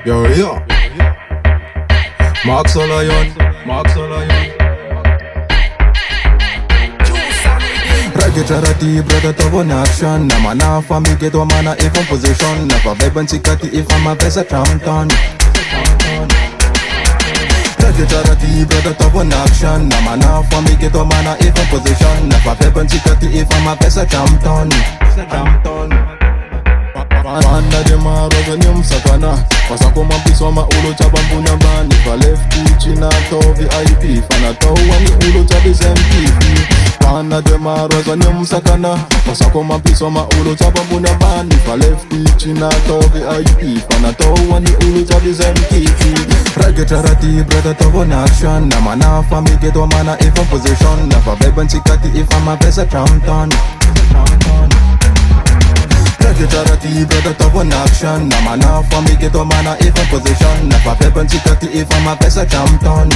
Yo, yo. Max Lion, Max Lion. Reggae charity, brother, to one action. Na mana for me get one mana if on position. Never vibe and sikati if I'm a best at Trampton. Reggae charity, brother, to one action. Na mana for me get one mana if on position. Never vibe and sikati if I'm a best at Trampton. Panda de maroza nyumsakana Pasako mapiswa maulo chabambu nyambani Fa lefti china to VIP Fana to wani ulo chabi SMTV Panda de maroza nyumsakana Pasako mapiswa maulo chabambu nyambani Fa lefti china to VIP Fana to wani ulo chabi SMTV Reggae charity brother to one action Na mana fa me get one mana if on position Na fa vibe and sikati if I'm a best at Trampton. Reggae charity, brother, to one action. Na mana for me get one mana if in position. Never pep and sikati if I'm a best at Trampton.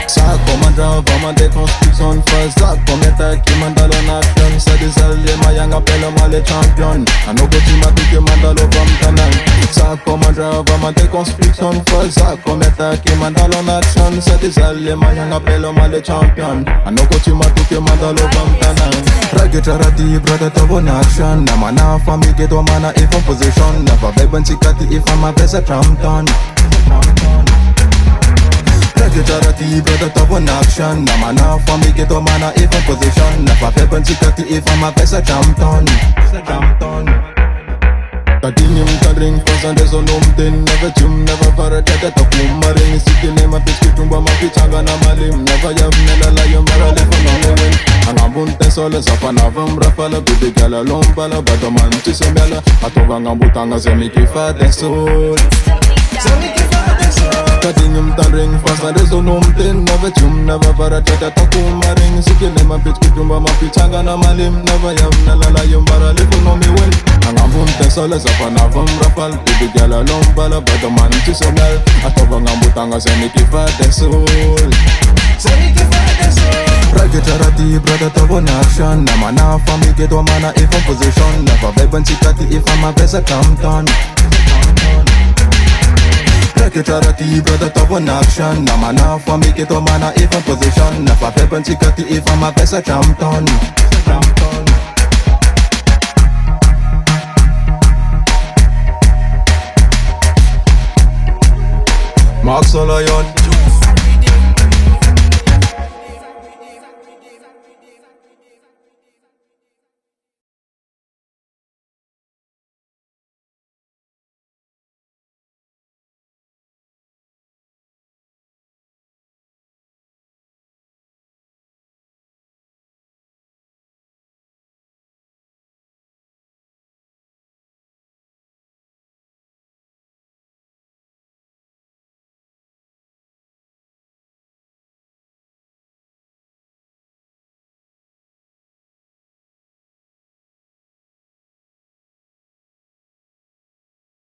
Sac comme un drive, vraiment des constructions. First sac comme attaque, qui mandale en action. C'est des alliés, ma yang appelle-moi les champions. A no go tu m'as dit que mandale au vom tanan. Sac comme un drive, vraiment des constructions. First sac comme attaque, qui mandale en action. C'est des alliés, ma yang appelle-moi les champions. A no go tu m'as dit que mandale au vom tanan. Reggae charity, brother, to one action. Na mana for me get one mana if on position. Never vibe and sikati if I'm a best at Trampton. Reggae charity, brother, to one action. Na mana for me get one mana if on position. Never vibe and sikati if I'm a best at Trampton. Continue to drink fast and there's no tin. Never chum, never para tete to kumaring. Siki nema piski tumba mapichanga na malim. Never yav nela la yomara lefa no me win. Angabunte sole sapana vambra fala. Baby gala lombala bato manchi semela. Atova ngambutanga semiki fate soul. Continue to drink fast and there's no tin. Never chum, never para tete to kumaring. Siki nema piski tumba mapichanga na malim. Never yav nela la yomara lefa no me win. Angabunte sole sapana vambra fala. Baby gala lombala bato manchi semela. Atova ngambutanga semiki fate soul. Reggae charity, brother, to one action. Na mana for me get one mana if on position. Never vibe and sikati if I'm a best at Trampton. Reggae charity, brother, to one action. Na mana for me get one mana if on position. Never vibe and sikati if I'm a best at Trampton. Max Lion.